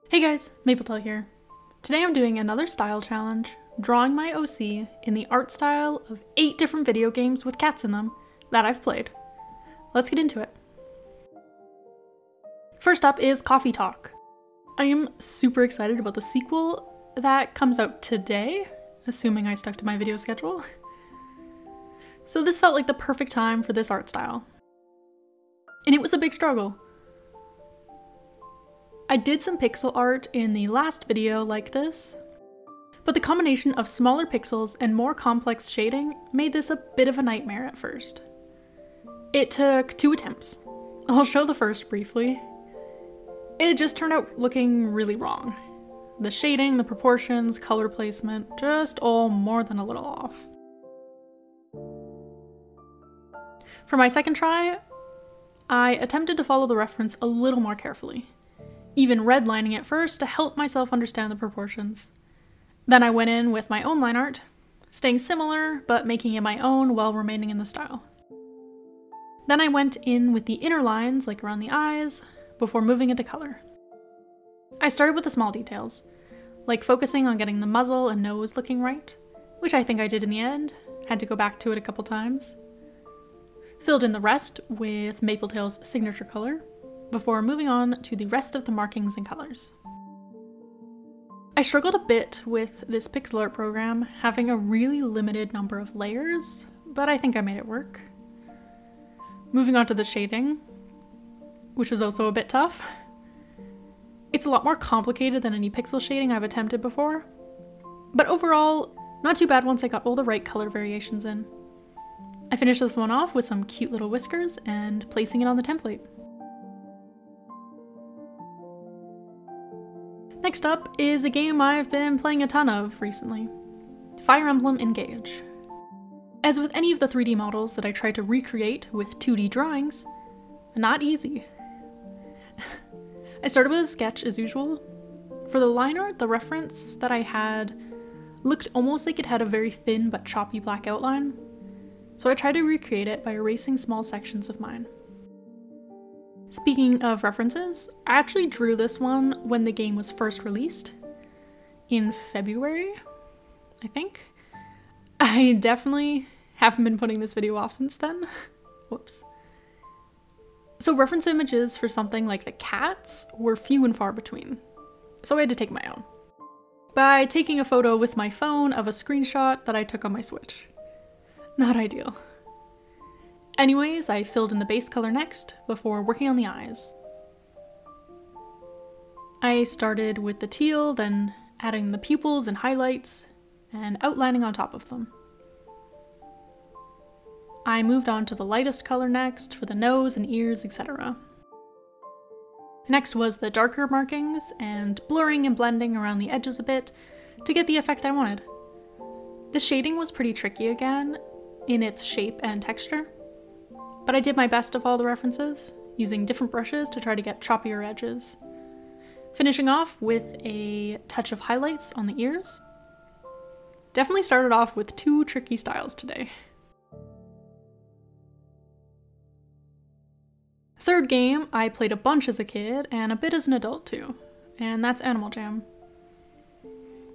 Hey guys, Mapletail here. Today I'm doing another style challenge, drawing my OC in the art style of 8 different video games with cats in them that I've played. Let's get into it. First up is Coffee Talk. I am super excited about the sequel that comes out today, assuming I stuck to my video schedule. So this felt like the perfect time for this art style. And it was a big struggle. I did some pixel art in the last video like this, but the combination of smaller pixels and more complex shading made this a bit of a nightmare at first. It took 2 attempts. I'll show the first briefly. It just turned out looking really wrong. The shading, the proportions, color placement, just all more than a little off. For my second try, I attempted to follow the reference a little more carefully, even redlining it first to help myself understand the proportions. Then I went in with my own line art, staying similar but making it my own while remaining in the style. Then I went in with the inner lines, like around the eyes, before moving into color. I started with the small details, like focusing on getting the muzzle and nose looking right, which I think I did in the end, had to go back to it a couple times. Filled in the rest with Mapletail's signature color, before moving on to the rest of the markings and colors. I struggled a bit with this pixel art program, having a really limited number of layers, but I think I made it work. Moving on to the shading, which was also a bit tough. It's a lot more complicated than any pixel shading I've attempted before, but overall, not too bad once I got all the right color variations in. I finished this one off with some cute little whiskers and placing it on the template. Next up is a game I've been playing a ton of recently, Fire Emblem Engage. As with any of the 3D models that I tried to recreate with 2D drawings, not easy. I started with a sketch as usual. For the line art, the reference that I had looked almost like it had a very thin but choppy black outline, so I tried to recreate it by erasing small sections of mine. Speaking of references, I actually drew this one when the game was first released, in February, I think. I definitely haven't been putting this video off since then. Whoops. So reference images for something like the cats were few and far between, so I had to take my own. By taking a photo with my phone of a screenshot that I took on my Switch. Not ideal. Anyways, I filled in the base color next, before working on the eyes. I started with the teal, then adding the pupils and highlights, and outlining on top of them. I moved on to the lightest color next, for the nose and ears, etc. Next was the darker markings, and blurring and blending around the edges a bit, to get the effect I wanted. The shading was pretty tricky again, in its shape and texture. But I did my best of all the references, using different brushes to try to get choppier edges. Finishing off with a touch of highlights on the ears. Definitely started off with 2 tricky styles today. Third game, I played a bunch as a kid, and a bit as an adult too, and that's Animal Jam.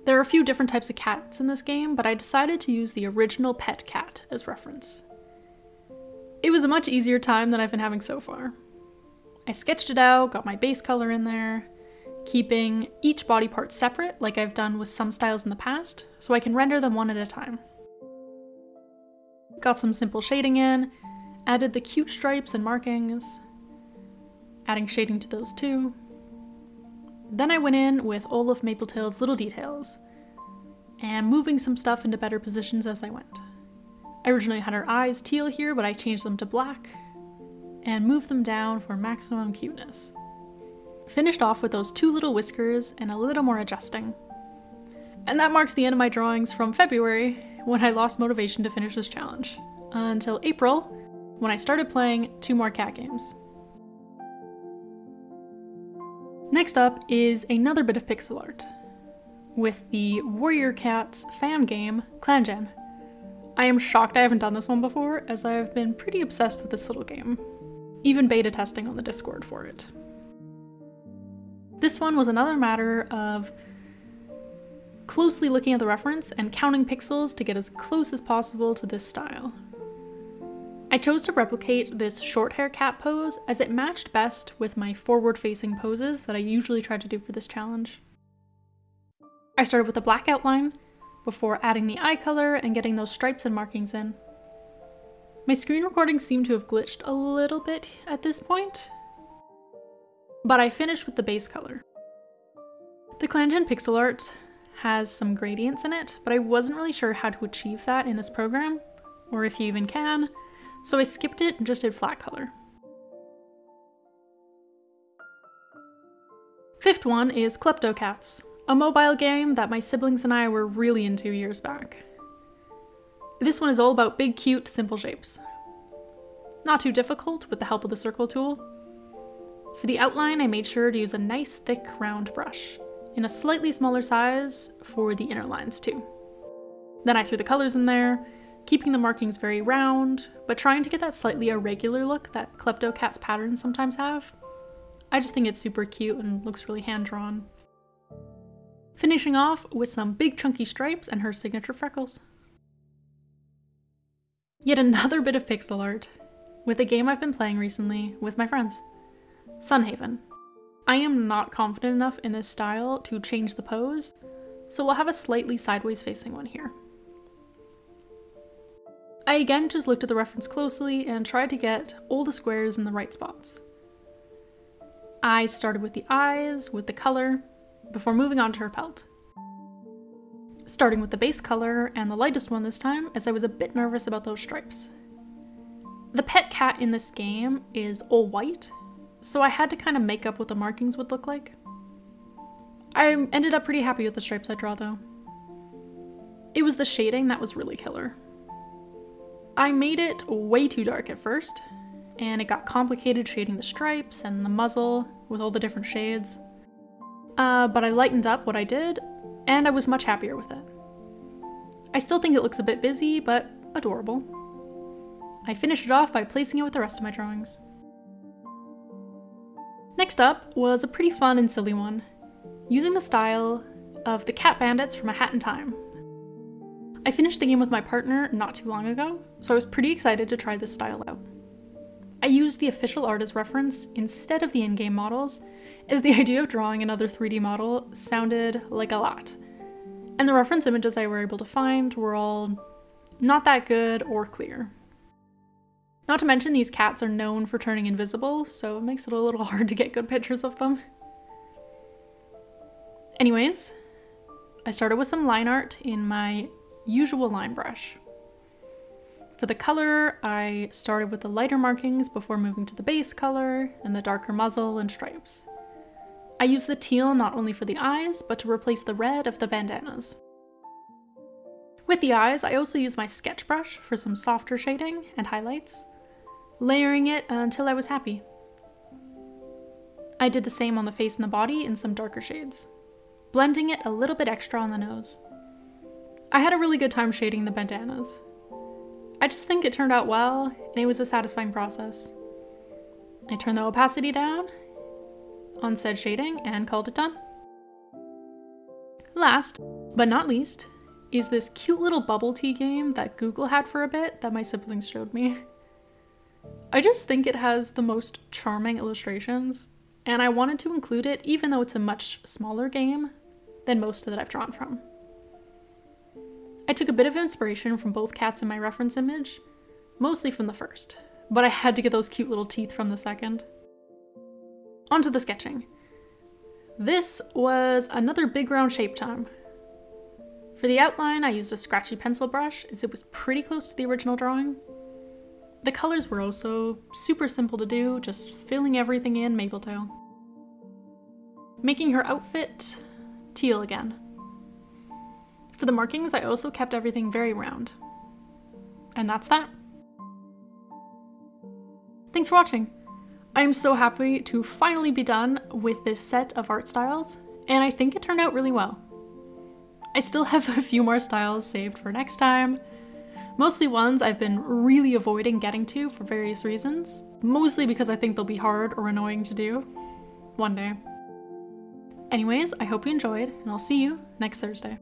There are a few different types of cats in this game, but I decided to use the original pet cat as reference. It was a much easier time than I've been having so far. I sketched it out, got my base color in there, keeping each body part separate like I've done with some styles in the past, so I can render them one at a time. Got some simple shading in, added the cute stripes and markings, adding shading to those too. Then I went in with all of Mapletail's little details, and moving some stuff into better positions as I went. I originally had her eyes teal here, but I changed them to black and moved them down for maximum cuteness. Finished off with those 2 little whiskers and a little more adjusting. And that marks the end of my drawings from February, when I lost motivation to finish this challenge, until April, when I started playing 2 more cat games. Next up is another bit of pixel art, with the Warrior Cats fan game, Clan Gen. I am shocked I haven't done this one before, as I have been pretty obsessed with this little game, even beta testing on the Discord for it. This one was another matter of closely looking at the reference and counting pixels to get as close as possible to this style. I chose to replicate this short hair cat pose as it matched best with my forward-facing poses that I usually try to do for this challenge. I started with a black outline before adding the eye color and getting those stripes and markings in. My screen recording seemed to have glitched a little bit at this point, but I finished with the base color. The ClanGen pixel art has some gradients in it, but I wasn't really sure how to achieve that in this program, or if you even can, so I skipped it and just did flat color. Fifth one is Klepto Cats, a mobile game that my siblings and I were really into years back. This one is all about big, cute, simple shapes. Not too difficult with the help of the circle tool. For the outline, I made sure to use a nice, thick, round brush, in a slightly smaller size for the inner lines too. Then I threw the colors in there, keeping the markings very round, but trying to get that slightly irregular look that Klepto Cats patterns sometimes have. I just think it's super cute and looks really hand-drawn. Finishing off with some big chunky stripes and her signature freckles. Yet another bit of pixel art, with a game I've been playing recently with my friends, Sunhaven. I am not confident enough in this style to change the pose, so we'll have a slightly sideways facing one here. I again just looked at the reference closely and tried to get all the squares in the right spots. I started with the eyes, with the color, before moving on to her pelt. Starting with the base color and the lightest one this time, as I was a bit nervous about those stripes. The pet cat in this game is all white, so I had to kind of make up what the markings would look like. I ended up pretty happy with the stripes I draw though. It was the shading that was really killer. I made it way too dark at first, and it got complicated shading the stripes and the muzzle with all the different shades. But I lightened up what I did, and I was much happier with it. I still think it looks a bit busy, but adorable. I finished it off by placing it with the rest of my drawings. Next up was a pretty fun and silly one, using the style of the cat bandits from A Hat in Time. I finished the game with my partner not too long ago, so I was pretty excited to try this style out. I used the official art as reference instead of the in-game models, as the idea of drawing another 3D model sounded like a lot. And the reference images I were able to find were all not that good or clear. Not to mention these cats are known for turning invisible, so it makes it a little hard to get good pictures of them. Anyways, I started with some line art in my usual line brush. For the color, I started with the lighter markings before moving to the base color and the darker muzzle and stripes. I used the teal not only for the eyes, but to replace the red of the bandanas. With the eyes, I also used my sketch brush for some softer shading and highlights, layering it until I was happy. I did the same on the face and the body in some darker shades, blending it a little bit extra on the nose. I had a really good time shading the bandanas. I just think it turned out well, and it was a satisfying process. I turned the opacity down on said shading and called it done. Last, but not least, is this cute little bubble tea game that Google had for a bit that my siblings showed me. I just think it has the most charming illustrations, and I wanted to include it even though it's a much smaller game than most that I've drawn from. I took a bit of inspiration from both cats in my reference image, mostly from the first, but I had to get those cute little teeth from the second. Onto the sketching. This was another big round shape time. For the outline, I used a scratchy pencil brush as it was pretty close to the original drawing. The colors were also super simple to do, just filling everything in Mapletail. Making her outfit teal again. For the markings, I also kept everything very round. And that's that. Thanks for watching. I am so happy to finally be done with this set of art styles, and I think it turned out really well. I still have a few more styles saved for next time, mostly ones I've been really avoiding getting to for various reasons, mostly because I think they'll be hard or annoying to do one day. Anyways, I hope you enjoyed, and I'll see you next Thursday.